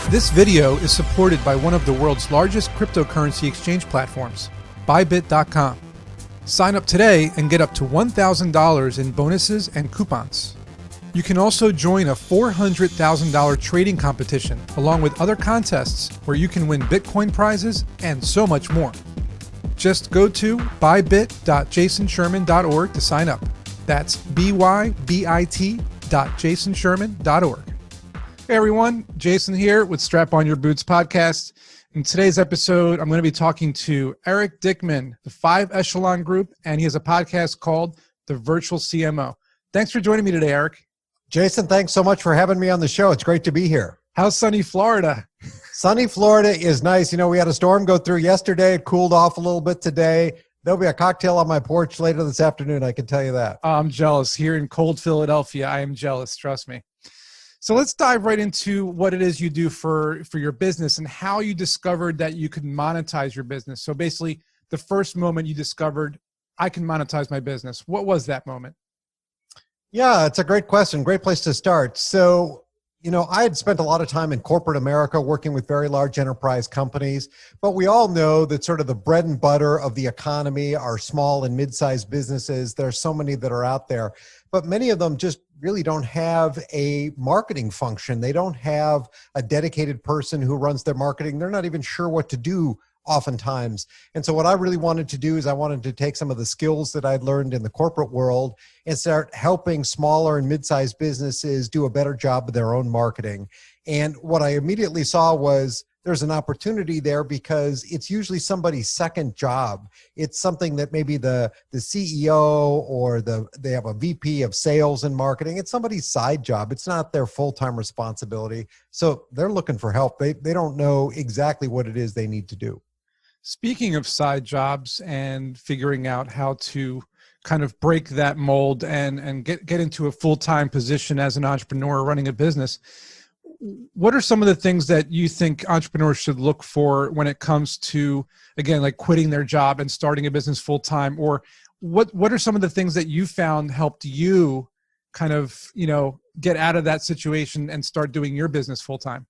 This video is supported by one of the world's largest cryptocurrency exchange platforms, Bybit.com. Sign up today and get up to $1,000 in bonuses and coupons. You can also join a $400,000 trading competition along with other contests where you can win Bitcoin prizes and so much more. Just go to bybit.jasonsherman.org to sign up. That's bybit.jasonsherman.org. Hey everyone, Jason here with Strap On Your Boots podcast. In today's episode, I'm going to be talking to Eric Dickman, the 5 Echelon Group, and he has a podcast called The Virtual CMO. Thanks for joining me today, Eric. Jason, thanks so much for having me on the show. It's great to be here. How's sunny Florida? Sunny Florida is nice. You know, we had a storm go through yesterday. It cooled off a little bit today. There'll be a cocktail on my porch later this afternoon, I can tell you that. I'm jealous. Here in cold Philadelphia, I am jealous, trust me. So let's dive right into what it is you do for your business and how you discovered that you could monetize your business. So basically, the first moment you discovered, I can monetize my business. What was that moment? Yeah, it's a great question. Great place to start. So, you know, I had spent a lot of time in corporate America working with very large enterprise companies, but we all know that sort of the bread and butter of the economy are small and mid-sized businesses. There's so many that are out there, but many of them just really don't have a marketing function. They don't have a dedicated person who runs their marketing. They're not even sure what to do oftentimes. And so what I really wanted to do is I wanted to take some of the skills that I'd learned in the corporate world and start helping smaller and mid-sized businesses do a better job of their own marketing. And what I immediately saw was there's an opportunity there because it's usually somebody's second job. It's something that maybe the CEO or they have a VP of sales and marketing. It's somebody's side job. It's not their full-time responsibility. So they're looking for help. They don't know exactly what it is they need to do. Speaking of side jobs and figuring out how to kind of break that mold and get into a full-time position as an entrepreneur running a business, what are some of the things that you think entrepreneurs should look for when it comes to, again, like quitting their job and starting a business full-time? Or what are some of the things that you found helped you kind of, you know, get out of that situation and start doing your business full-time?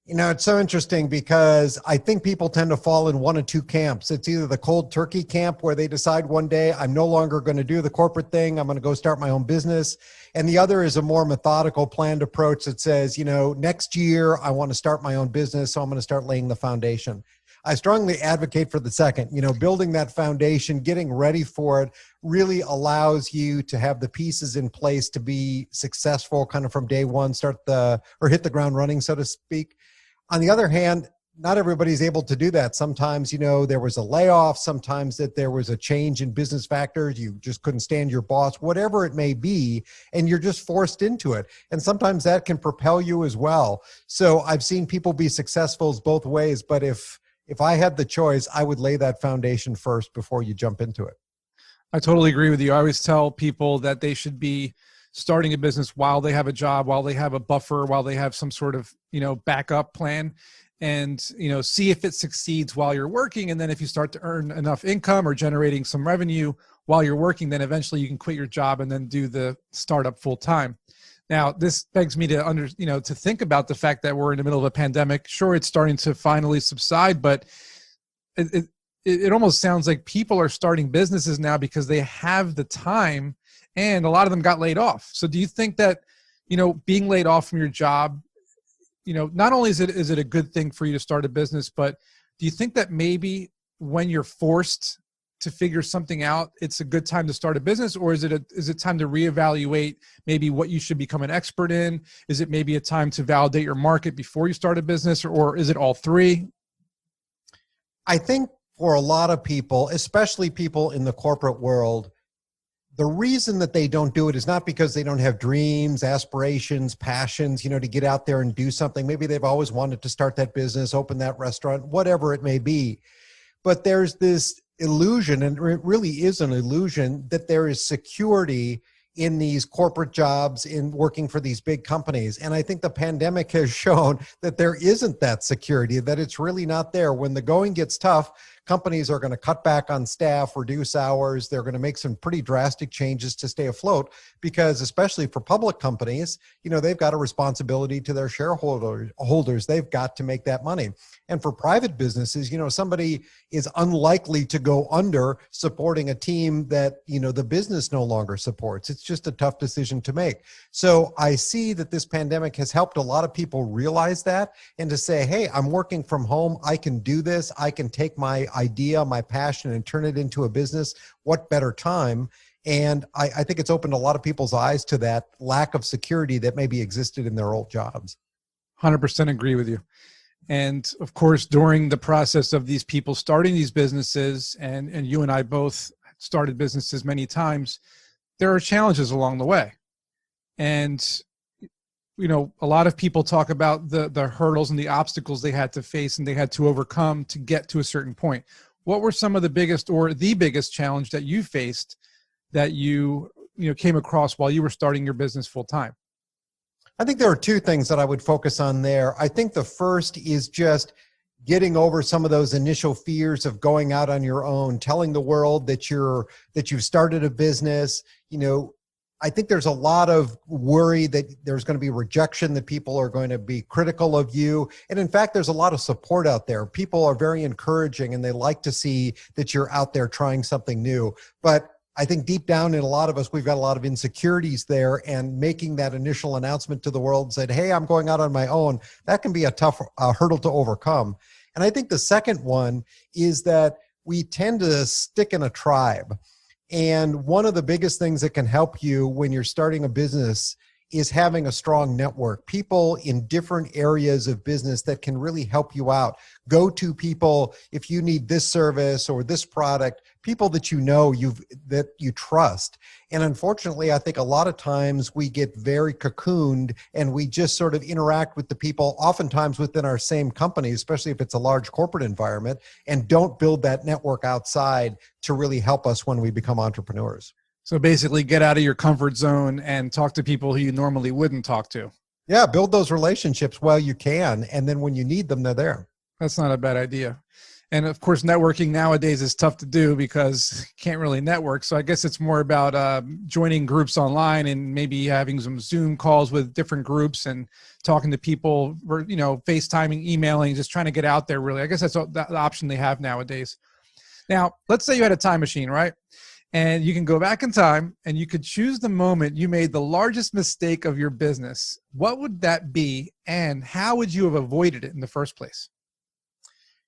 You know, it's so interesting because I think people tend to fall in one of two camps. It's either the cold turkey camp where they decide one day, I'm no longer going to do the corporate thing. I'm going to go start my own business. And the other is a more methodical, planned approach that says, you know, next year I want to start my own business, so I'm going to start laying the foundation. I strongly advocate for the second. You know, building that foundation, getting ready for it really allows you to have the pieces in place to be successful kind of from day one, hit the ground running, so to speak. On the other hand, not everybody's able to do that. Sometimes, you know, there was a layoff, sometimes that there was a change in business factors, you just couldn't stand your boss, whatever it may be, and you're just forced into it. And sometimes that can propel you as well. So I've seen people be successful both ways, but if I had the choice, I would lay that foundation first before you jump into it. I totally agree with you. I always tell people that they should be starting a business while they have a job, while they have a buffer, while they have some sort of, you know, backup plan, and, you know, see if it succeeds while you're working. And then if you start to earn enough income or generating some revenue while you're working, then eventually you can quit your job and then do the startup full time. Now, this begs me to to think about the fact that we're in the middle of a pandemic. Sure, it's starting to finally subside, but it almost sounds like people are starting businesses now because they have the time, and a lot of them got laid off. So do you think that, you know, being laid off from your job, you know, not only is it a good thing for you to start a business, but do you think that maybe when you're forced to figure something out, it's a good time to start a business? Or is it time to reevaluate maybe what you should become an expert in? Is it maybe a time to validate your market before you start a business, or is it all three? I think for a lot of people, especially people in the corporate world, the reason that they don't do it is not because they don't have dreams, aspirations, passions, you know, to get out there and do something. Maybe they've always wanted to start that business, open that restaurant, whatever it may be. But there's this illusion, and it really is an illusion, that there is security in these corporate jobs, in working for these big companies. And I think the pandemic has shown that there isn't that security, that it's really not there. When the going gets tough, companies are going to cut back on staff, reduce hours. They're going to make some pretty drastic changes to stay afloat because, especially for public companies, they've got a responsibility to their shareholders. They've got to make that money. And for private businesses, somebody is unlikely to go under supporting a team that, the business no longer supports. It's just a tough decision to make. So I see that this pandemic has helped a lot of people realize that and to say, hey, I'm working from home. I can do this. I can take my idea, my passion, and turn it into a business. What better time? And I think it's opened a lot of people's eyes to that lack of security that maybe existed in their old jobs. 100% agree with you. And of course, during the process of these people starting these businesses, and you and I both started businesses many times, there are challenges along the way. And, a lot of people talk about the hurdles and the obstacles they had to face and they had to overcome to get to a certain point. What were some of the biggest or the biggest challenge that you faced that you came across while you were starting your business full time? I think there are two things that I would focus on there. I think the first is just getting over some of those initial fears of going out on your own, telling the world that you've started a business. I think there's a lot of worry that there's going to be rejection, that people are going to be critical of you. And in fact, there's a lot of support out there. People are very encouraging and they like to see that you're out there trying something new. But I think deep down in a lot of us, we've got a lot of insecurities there, and making that initial announcement to the world and said, hey, I'm going out on my own, that can be a tough hurdle to overcome. And I think the second one is that we tend to stick in a tribe. And one of the biggest things that can help you when you're starting a business is having a strong network, people in different areas of business that can really help you out. Go to people if you need this service or this product, people that that you trust. And unfortunately, I think a lot of times we get very cocooned and we just sort of interact with the people, oftentimes within our same company, especially if it's a large corporate environment, and don't build that network outside to really help us when we become entrepreneurs. So basically get out of your comfort zone and talk to people who you normally wouldn't talk to. Yeah, build those relationships while you can. And then when you need them, they're there. That's not a bad idea. And of course, networking nowadays is tough to do because you can't really network. So I guess it's more about joining groups online and maybe having some Zoom calls with different groups and talking to people, or, FaceTiming, emailing, just trying to get out there really. I guess that's the option they have nowadays. Now, let's say you had a time machine, right? And you can go back in time and you could choose the moment you made the largest mistake of your business. What would that be? And how would you have avoided it in the first place?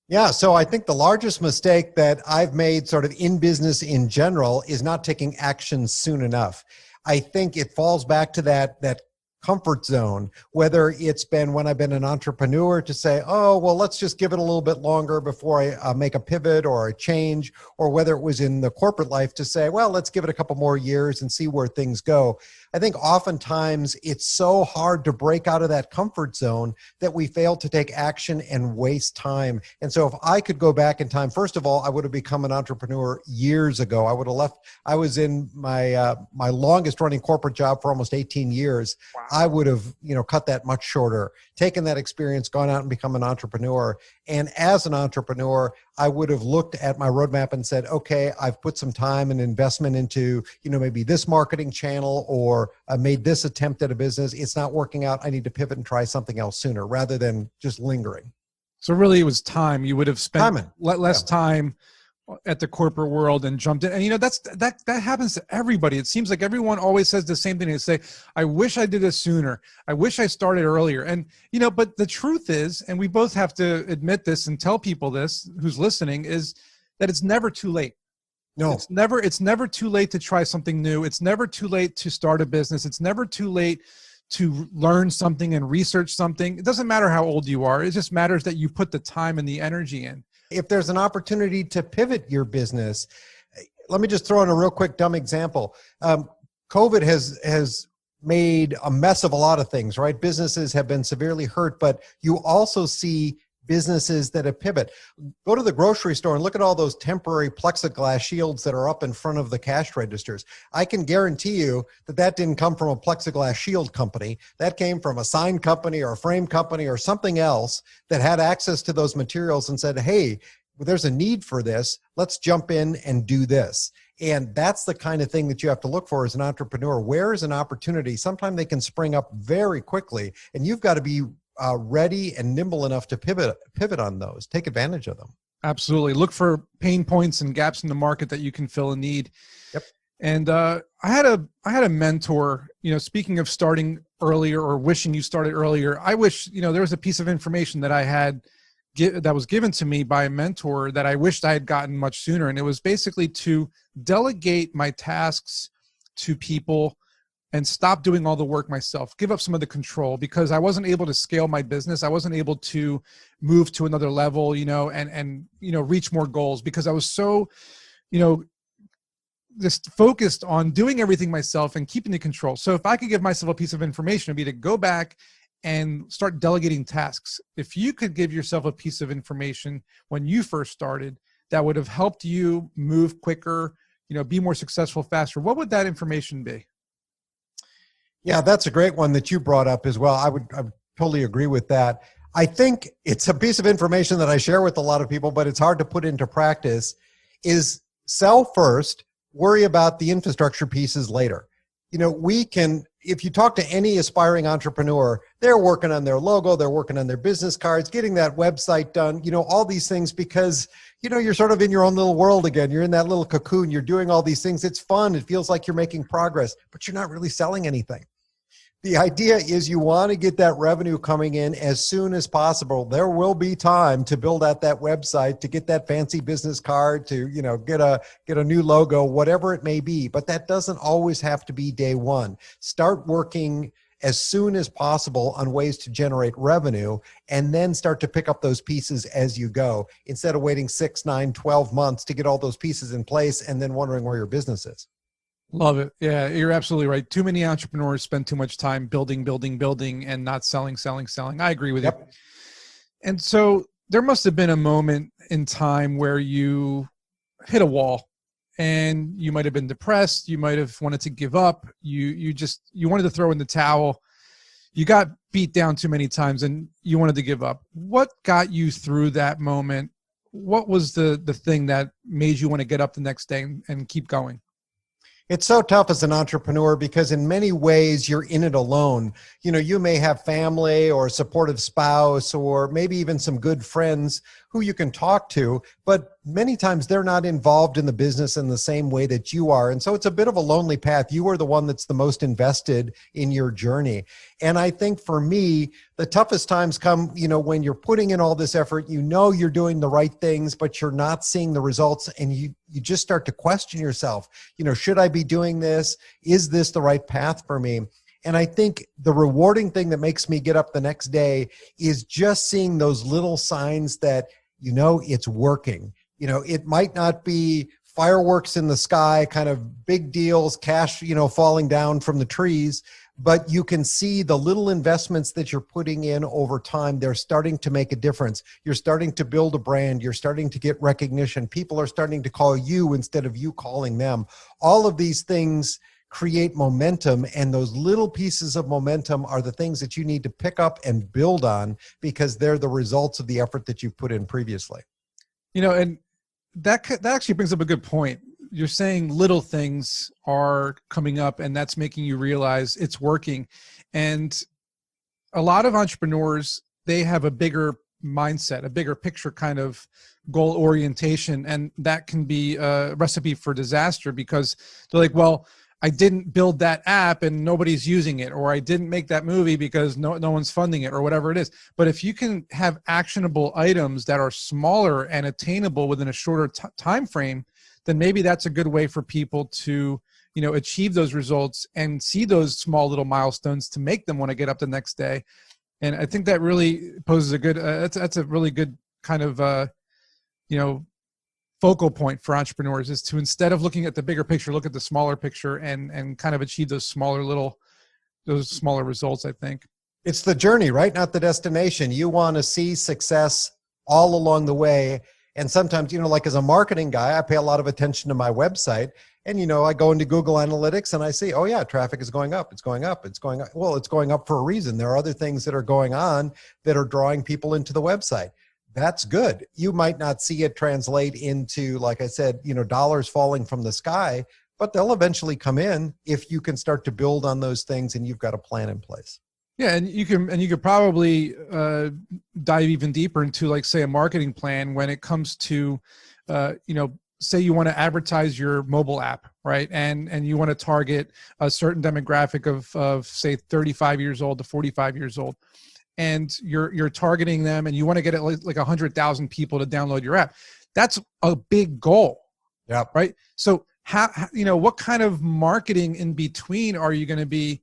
Yeah, so I think the largest mistake that I've made sort of in business in general is not taking action soon enough. I think it falls back to that comfort zone, whether it's been when I've been an entrepreneur to say, oh, well, let's just give it a little bit longer before I make a pivot or a change, or whether it was in the corporate life to say, well, let's give it a couple more years and see where things go. I think oftentimes it's so hard to break out of that comfort zone that we fail to take action and waste time. And so if I could go back in time, first of all, I would have become an entrepreneur years ago. I would have left. I was in my longest running corporate job for almost 18 years. Wow. I would have, cut that much shorter, taken that experience, gone out and become an entrepreneur. And as an entrepreneur, I would have looked at my roadmap and said, okay, I've put some time and investment into, maybe this marketing channel, or I made this attempt at a business. It's not working out. I need to pivot and try something else sooner rather than just lingering. So really it was time. You would have spent less time at the corporate world and jumped in. And that happens to everybody. It seems like everyone always says the same thing. They say, I wish I did this sooner. I wish I started earlier. And, but the truth is, and we both have to admit this and tell people this, who's listening, is that it's never too late. No, it's never too late to try something new. It's never too late to start a business. It's never too late to learn something and research something. It doesn't matter how old you are. It just matters that you put the time and the energy in. If there's an opportunity to pivot your business, let me just throw in a real quick dumb example. COVID has made a mess of a lot of things, right? Businesses have been severely hurt, but you also see businesses that have pivot. Go to the grocery store and look at all those temporary plexiglass shields that are up in front of the cash registers. I can guarantee you that didn't come from a plexiglass shield company. That came from a sign company or a frame company or something else that had access to those materials and said, hey, there's a need for this. Let's jump in and do this. And that's the kind of thing that you have to look for as an entrepreneur. Where is an opportunity? Sometimes they can spring up very quickly, and you've got to be ready and nimble enough to pivot on those, take advantage of them. Absolutely. Look for pain points and gaps in the market that you can fill a need. Yep. And I had a mentor, speaking of starting earlier or wishing you started earlier, I wish, there was a piece of information that I had that was given to me by a mentor that I wished I had gotten much sooner. And it was basically to delegate my tasks to people and stop doing all the work myself, give up some of the control, because I wasn't able to scale my business. I wasn't able to move to another level, and reach more goals, because I was so, just focused on doing everything myself and keeping the control. So if I could give myself a piece of information, it'd be to go back and start delegating tasks. If you could give yourself a piece of information when you first started that would have helped you move quicker, be more successful faster, what would that information be? Yeah, that's a great one that you brought up as well. I would totally agree with that. I think it's a piece of information that I share with a lot of people, but it's hard to put into practice, is sell first, worry about the infrastructure pieces later. If you talk to any aspiring entrepreneur, they're working on their logo, they're working on their business cards, getting that website done, all these things, because, you're sort of in your own little world again. You're in that little cocoon. You're doing all these things. It's fun. It feels like you're making progress, but you're not really selling anything. The idea is you want to get that revenue coming in as soon as possible. There will be time to build out that website, to get that fancy business card, to, get a new logo, whatever it may be. But that doesn't always have to be day one. Start working as soon as possible on ways to generate revenue, and then start to pick up those pieces as you go, instead of waiting 6, 9, 12 months to get all those pieces in place and then wondering where your business is. Love it. Yeah, you're absolutely right. Too many entrepreneurs spend too much time building, and not selling. I agree with you. And so there must have been a moment in time where you hit a wall and you might have been depressed. You might have wanted to give up. You wanted to throw in the towel. You got beat down too many times and you wanted to give up. What got you through that moment? What was the thing that made you want to get up the next day and keep going? It's so tough as an entrepreneur because in many ways you're in it alone. You may have family or a supportive spouse or maybe even some good friends who you can talk to, but many times they're not involved in the business in the same way that you are. And so it's a bit of a lonely path. You are the one that's the most invested in your journey. And I think for me, the toughest times come, when you're putting in all this effort, you're doing the right things, but you're not seeing the results. And you just start to question yourself, should I be doing this? Is this the right path for me? And I think the rewarding thing that makes me get up the next day is just seeing those little signs that, it's working. It might not be fireworks in the sky, kind of big deals, cash, falling down from the trees, but you can see the little investments that you're putting in over time. They're starting to make a difference. You're starting to build a brand. You're starting to get recognition. People are starting to call you instead of you calling them. All of these things create momentum, and those little pieces of momentum are the things that you need to pick up and build on, because they're the results of the effort that you've put in previously. And that actually brings up a good point. You're saying little things are coming up and that's making you realize it's working. And a lot of entrepreneurs, they have a bigger mindset, a bigger picture kind of goal orientation, and that can be a recipe for disaster, because they're like, well, I didn't build that app and nobody's using it, or I didn't make that movie because no one's funding it, or whatever it is. But if you can have actionable items that are smaller and attainable within a shorter time frame, then maybe that's a good way for people to, achieve those results and see those small little milestones to make them want to get up the next day. And I think that really poses a good, that's a really good kind of, focal point for entrepreneurs, is to, instead of looking at the bigger picture, look at the smaller picture and kind of achieve those smaller results, I think. It's the journey, right? Not the destination. You want to see success all along the way. And sometimes, like as a marketing guy, I pay a lot of attention to my website, and, I go into Google Analytics and I see, oh yeah, traffic is going up. It's going up. It's going up. Well, it's going up for a reason. There are other things that are going on that are drawing people into the website. that's good. You might not see it translate into, like I said, dollars falling from the sky, but they'll eventually come in if you can start to build on those things and you've got a plan in place. Yeah, and you could probably dive even deeper into, like, say, a marketing plan when it comes to, say you want to advertise your mobile app, right? And you want to target a certain demographic of say 35 years old to 45 years old, and you're targeting them, and you want to get like 100,000 people to download your app. That's a big goal. Yeah. Right. So what kind of marketing in between are you going to be,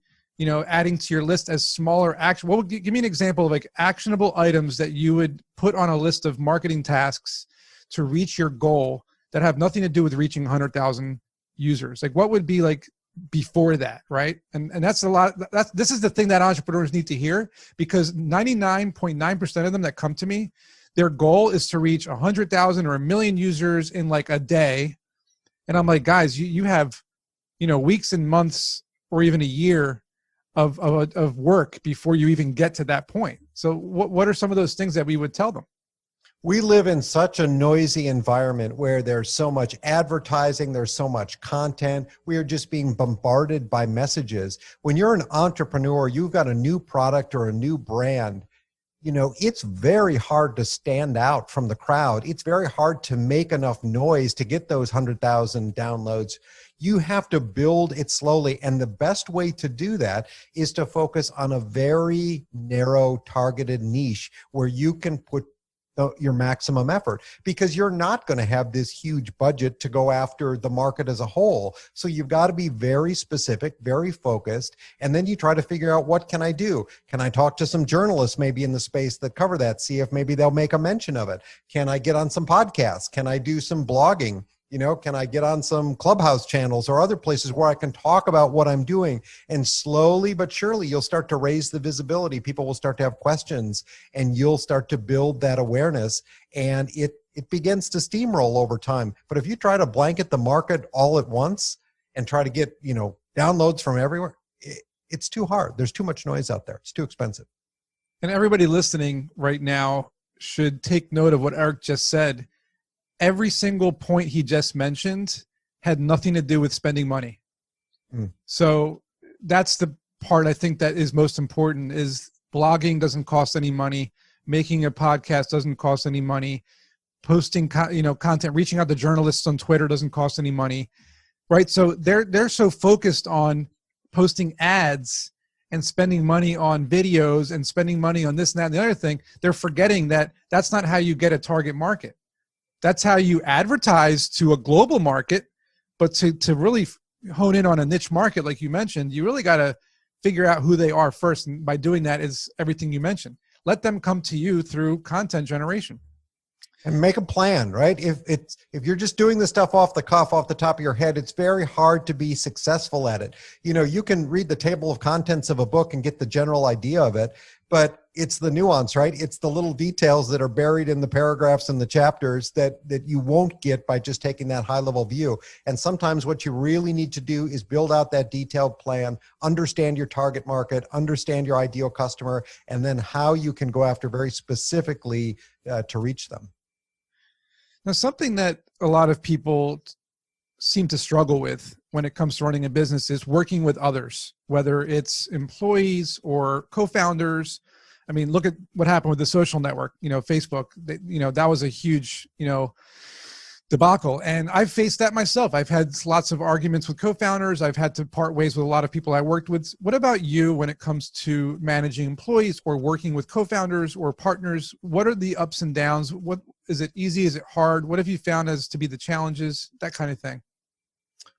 adding to your list as smaller action? Well, give me an example of like actionable items that you would put on a list of marketing tasks to reach your goal that have nothing to do with reaching 100,000 users. Like, what would be like before that, right? And that's a lot. This is the thing that entrepreneurs need to hear, because 99.9% of them that come to me, their goal is to reach 100,000 or 1 million users in like a day. And I'm like, guys, you have, weeks and months or even a year of work before you even get to that point. So what are some of those things that we would tell them? We live in such a noisy environment where there's so much advertising, there's so much content. We are just being bombarded by messages. When you're an entrepreneur, you've got a new product or a new brand, it's very hard to stand out from the crowd. It's very hard to make enough noise to get those 100,000 downloads. You have to build it slowly. And the best way to do that is to focus on a very narrow targeted niche where you can put your maximum effort, because you're not going to have this huge budget to go after the market as a whole. So you've got to be very specific, very focused. And then you try to figure out, what can I do? Can I talk to some journalists maybe in the space that cover that? See if maybe they'll make a mention of it. Can I get on some podcasts? Can I do some blogging? Can I get on some Clubhouse channels or other places where I can talk about what I'm doing? And slowly but surely, you'll start to raise the visibility. People will start to have questions, and you'll start to build that awareness, and it begins to steamroll over time. But if you try to blanket the market all at once and try to get, downloads from everywhere, it's too hard. There's too much noise out there. It's too expensive. And everybody listening right now should take note of what Eric just said. Every single point he just mentioned had nothing to do with spending money. So that's the part I think that is most important, is blogging doesn't cost any money. Making a podcast doesn't cost any money. Posting, content, reaching out to journalists on Twitter doesn't cost any money, right? So they're so focused on posting ads and spending money on videos and spending money on this and that and the other thing. They're forgetting that that's not how you get a target market. That's how you advertise to a global market, but to really hone in on a niche market, like you mentioned, you really got to figure out who they are first. And by doing that is everything you mentioned. Let them come to you through content generation. And make a plan, right? If you're just doing the stuff off the cuff, off the top of your head, it's very hard to be successful at it. You can read the table of contents of a book and get the general idea of it, but it's the nuance, right? It's the little details that are buried in the paragraphs and the chapters that you won't get by just taking that high level view. And sometimes what you really need to do is build out that detailed plan, understand your target market, understand your ideal customer, and then how you can go after very specifically to reach them. Now, something that a lot of people seem to struggle with when it comes to running a business is working with others, whether it's employees or co-founders. I mean, look at what happened with the social network, Facebook, that was a huge, debacle. And I've faced that myself. I've had lots of arguments with co-founders. I've had to part ways with a lot of people I worked with. What about you when it comes to managing employees or working with co-founders or partners? What are the ups and downs? What is it easy? Is it hard? What have you found as to be the challenges? That kind of thing.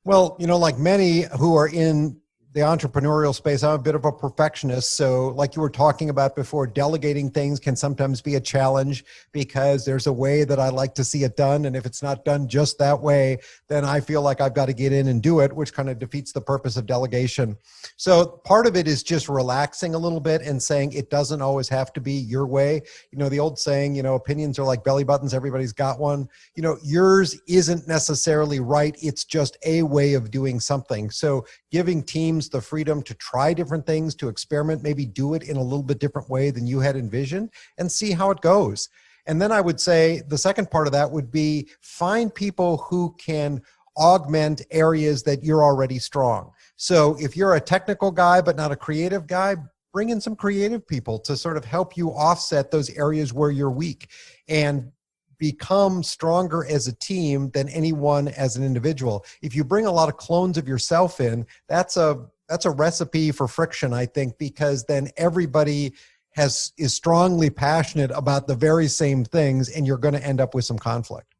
Well, like many who are in the entrepreneurial space, I'm a bit of a perfectionist. So like you were talking about before, delegating things can sometimes be a challenge because there's a way that I like to see it done. And if it's not done just that way, then I feel like I've got to get in and do it, which kind of defeats the purpose of delegation. So part of it is just relaxing a little bit and saying it doesn't always have to be your way. The old saying, opinions are like belly buttons. Everybody's got one. Yours isn't necessarily right. It's just a way of doing something. So giving teams the freedom to try different things, to experiment, maybe do it in a little bit different way than you had envisioned, and see how it goes. And then I would say the second part of that would be find people who can augment areas that you're already strong. So if you're a technical guy but not a creative guy, bring in some creative people to sort of help you offset those areas where you're weak and become stronger as a team than anyone as an individual. If you bring a lot of clones of yourself in, that's a recipe for friction, I think, because then everybody is strongly passionate about the very same things, and you're going to end up with some conflict.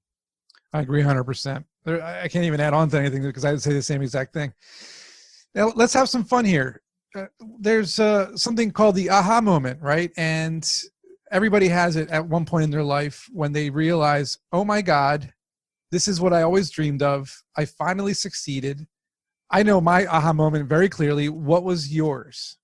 I agree 100%. I can't even add on to anything because I would say the same exact thing. Now, let's have some fun here. There's something called the aha moment, right? And everybody has it at one point in their life when they realize, oh my God, this is what I always dreamed of. I finally succeeded. I know my aha moment very clearly. What was yours?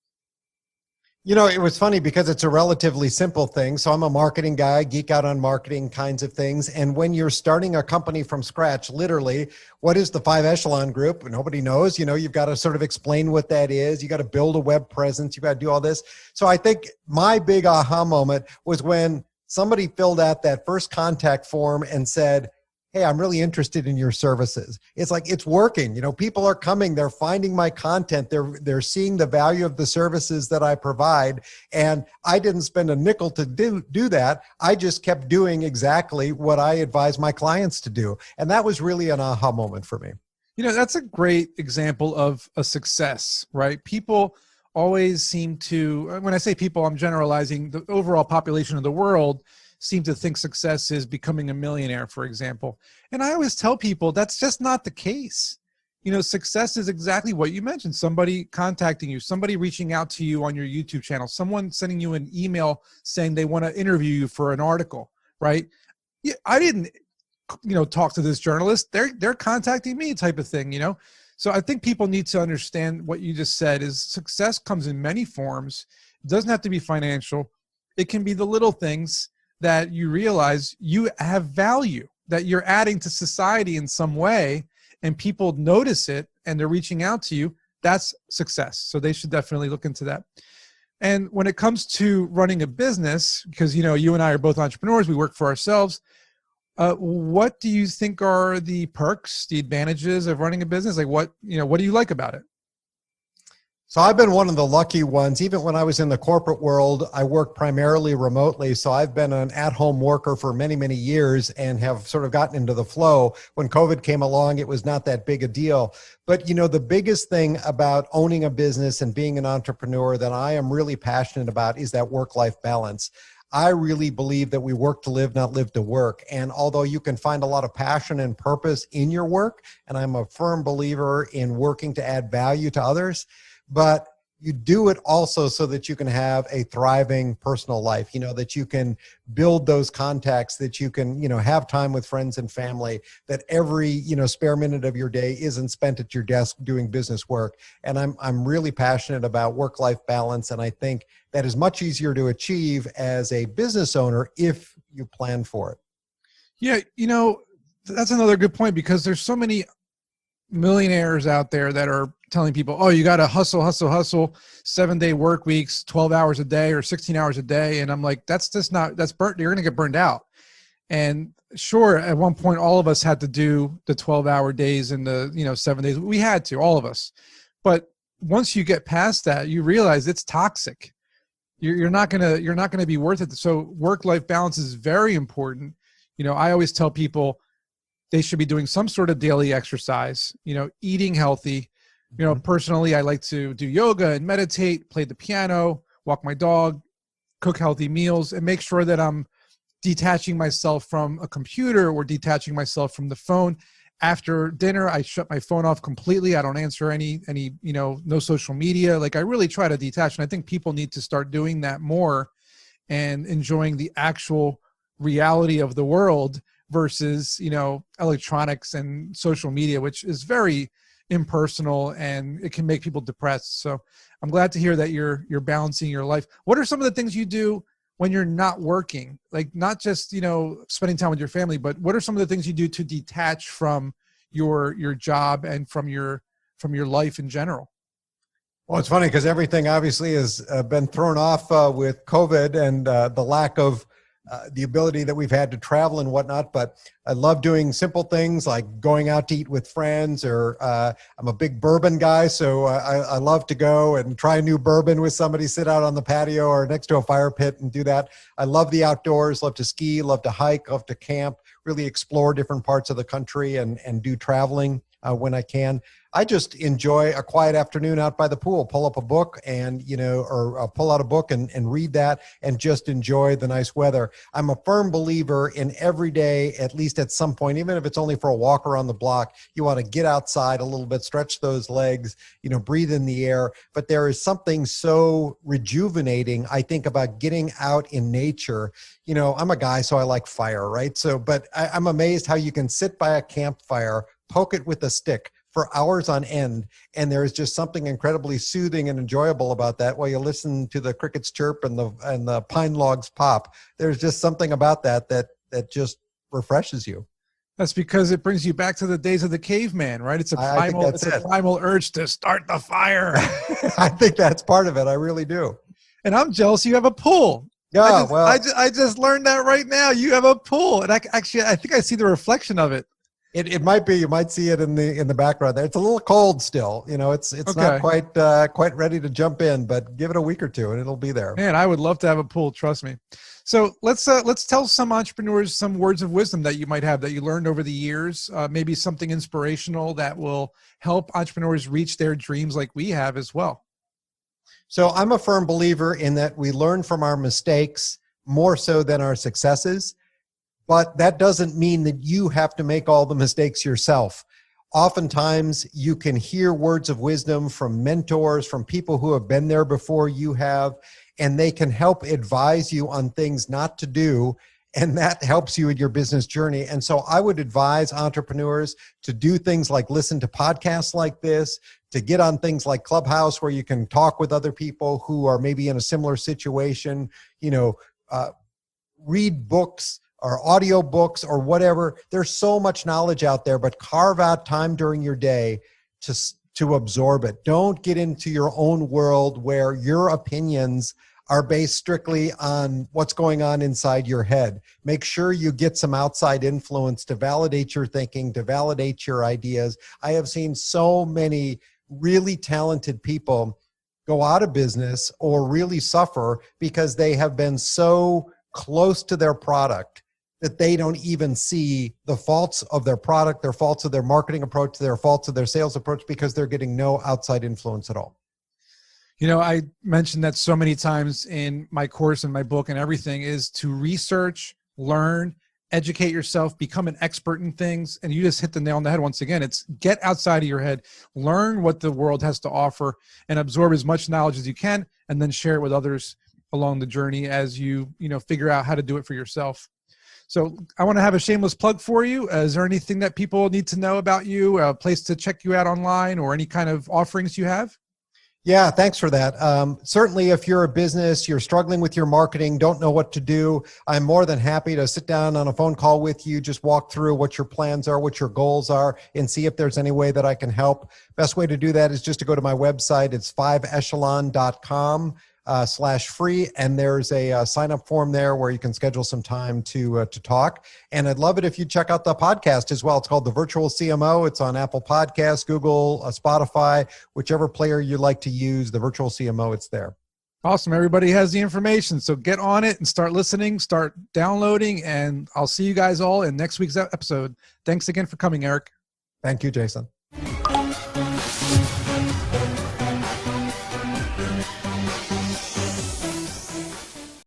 You know, it was funny because it's a relatively simple thing. So I'm a marketing guy, geek out on marketing kinds of things. And when you're starting a company from scratch, literally, what is the 5 echelon group? Nobody knows. You know, you've got to sort of explain what that is. You got to build a web presence. You got to do all this. So I think my big aha moment was when somebody filled out that first contact form and said, hey, I'm really interested in your services. It's like, it's working. You know, people are coming, they're finding my content. They're seeing the value of the services that I provide. And I didn't spend a nickel to do that. I just kept doing exactly what I advise my clients to do. And that was really an aha moment for me. You know, that's a great example of a success, right? People always seem to, when I say people, I'm generalizing, the overall population of the world seem to think success is becoming a millionaire, for example. And I always tell people that's just not the case. You know, success is exactly what you mentioned. Somebody contacting you, somebody reaching out to you on your YouTube channel, someone sending you an email saying they want to interview you for an article, right? Yeah, I didn't, talk to this journalist. They're contacting me type of thing, So I think people need to understand what you just said is success comes in many forms. It doesn't have to be financial. It can be the little things that you realize you have value, that you're adding to society in some way, and people notice it and they're reaching out to you. That's success. So they should definitely look into that. And when it comes to running a business, because, you and I are both entrepreneurs, we work for ourselves. What do you think are the perks, the advantages of running a business? Like what do you like about it? So I've been one of the lucky ones. Even when I was in the corporate world, I worked primarily remotely. So I've been an at-home worker for many, many years and have sort of gotten into the flow. When COVID came along, it was not that big a deal. But, the biggest thing about owning a business and being an entrepreneur that I am really passionate about is that work-life balance. I really believe that we work to live, not live to work. And although you can find a lot of passion and purpose in your work, and I'm a firm believer in working to add value to others, but you do it also so that you can have a thriving personal life, that you can build those contacts, that you can, have time with friends and family, that every, spare minute of your day isn't spent at your desk doing business work. And I'm really passionate about work-life balance. And I think that is much easier to achieve as a business owner if you plan for it. Yeah. That's another good point because there's so many millionaires out there that are telling people, oh, you got to hustle, 7-day work weeks, 12 hours a day or 16 hours a day. And I'm like, that's burnt. You're going to get burned out. And sure, at one point, all of us had to do the 12-hour days and the, 7 days. We had to, all of us. But once you get past that, you realize it's toxic. You're not going to be worth it. So work-life balance is very important. I always tell people they should be doing some sort of daily exercise, eating healthy. Personally, I like to do yoga and meditate, play the piano, walk my dog, cook healthy meals, and make sure that I'm detaching myself from a computer or detaching myself from the phone. After dinner, I shut my phone off completely. I don't answer any, no social media. Like I really try to detach. And I think people need to start doing that more and enjoying the actual reality of the world versus, electronics and social media, which is very impersonal and it can make people depressed. So I'm glad to hear that you're balancing your life. What are some of the things you do when you're not working? Like not just, spending time with your family, but what are some of the things you do to detach from your job and from your life in general? Well, it's funny because everything obviously has been thrown off with COVID and the lack of the ability that we've had to travel and whatnot, but I love doing simple things like going out to eat with friends, or I'm a big bourbon guy. So I love to go and try a new bourbon with somebody, sit out on the patio or next to a fire pit and do that. I love the outdoors, love to ski, love to hike, love to camp, really explore different parts of the country and do traveling when I can. I just enjoy a quiet afternoon out by the pool, pull up a book and, or pull out a book and read that and just enjoy the nice weather. I'm a firm believer in every day, at least at some point, even if it's only for a walk around the block, you want to get outside a little bit, stretch those legs, breathe in the air. But there is something so rejuvenating, I think, about getting out in nature. I'm a guy, so I like fire, right? But I'm amazed how you can sit by a campfire, poke it with a stick for hours on end, and there is just something incredibly soothing and enjoyable about that. While you listen to the crickets chirp and the pine logs pop, there's just something about that just refreshes you. That's because it brings you back to the days of the caveman, right? It's a primal urge to start the fire. I think that's part of it. I really do. And I'm jealous you have a pool. Yeah, I just learned that right now. You have a pool, and I think I see the reflection of it. It might be. You might see it in the background there. It's a little cold still. It's okay. Not quite ready to jump in, but give it a week or two and it'll be there. Man, I would love to have a pool. Trust me. So let's tell some entrepreneurs some words of wisdom that you might have that you learned over the years. Maybe something inspirational that will help entrepreneurs reach their dreams like we have as well. So I'm a firm believer in that we learn from our mistakes more so than our successes. But that doesn't mean that you have to make all the mistakes yourself. Oftentimes, you can hear words of wisdom from mentors, from people who have been there before you have, and they can help advise you on things not to do, and that helps you in your business journey. And so I would advise entrepreneurs to do things like listen to podcasts like this, to get on things like Clubhouse where you can talk with other people who are maybe in a similar situation, read books, or audio books or whatever. There's so much knowledge out there, but carve out time during your day to absorb it. Don't get into your own world where your opinions are based strictly on what's going on inside your head. Make sure you get some outside influence to validate your thinking, to validate your ideas. I have seen so many really talented people go out of business or really suffer because they have been so close to their product that they don't even see the faults of their product, their faults of their marketing approach, their faults of their sales approach, because they're getting no outside influence at all. I mentioned that so many times in my course and my book and everything is to research, learn, educate yourself, become an expert in things. And you just hit the nail on the head once again. It's get outside of your head, learn what the world has to offer, and absorb as much knowledge as you can, and then share it with others along the journey as you figure out how to do it for yourself. So I want to have a shameless plug for you. Is there anything that people need to know about you, a place to check you out online, or any kind of offerings you have? Yeah, thanks for that. Certainly, if you're a business, you're struggling with your marketing, don't know what to do, I'm more than happy to sit down on a phone call with you, just walk through what your plans are, what your goals are, and see if there's any way that I can help. Best way to do that is just to go to my website. It's 5echelon.com. /free, and there's a sign up form there where you can schedule some time to talk. And I'd love it if you check out the podcast as well. It's called The Virtual CMO. It's on Apple Podcasts, Google, Spotify, whichever player you like to use. The Virtual CMO, it's there. Awesome. Everybody has the information. So get on it and start listening, start downloading, and I'll see you guys all in next week's episode. Thanks again for coming, Eric. Thank you, Jason.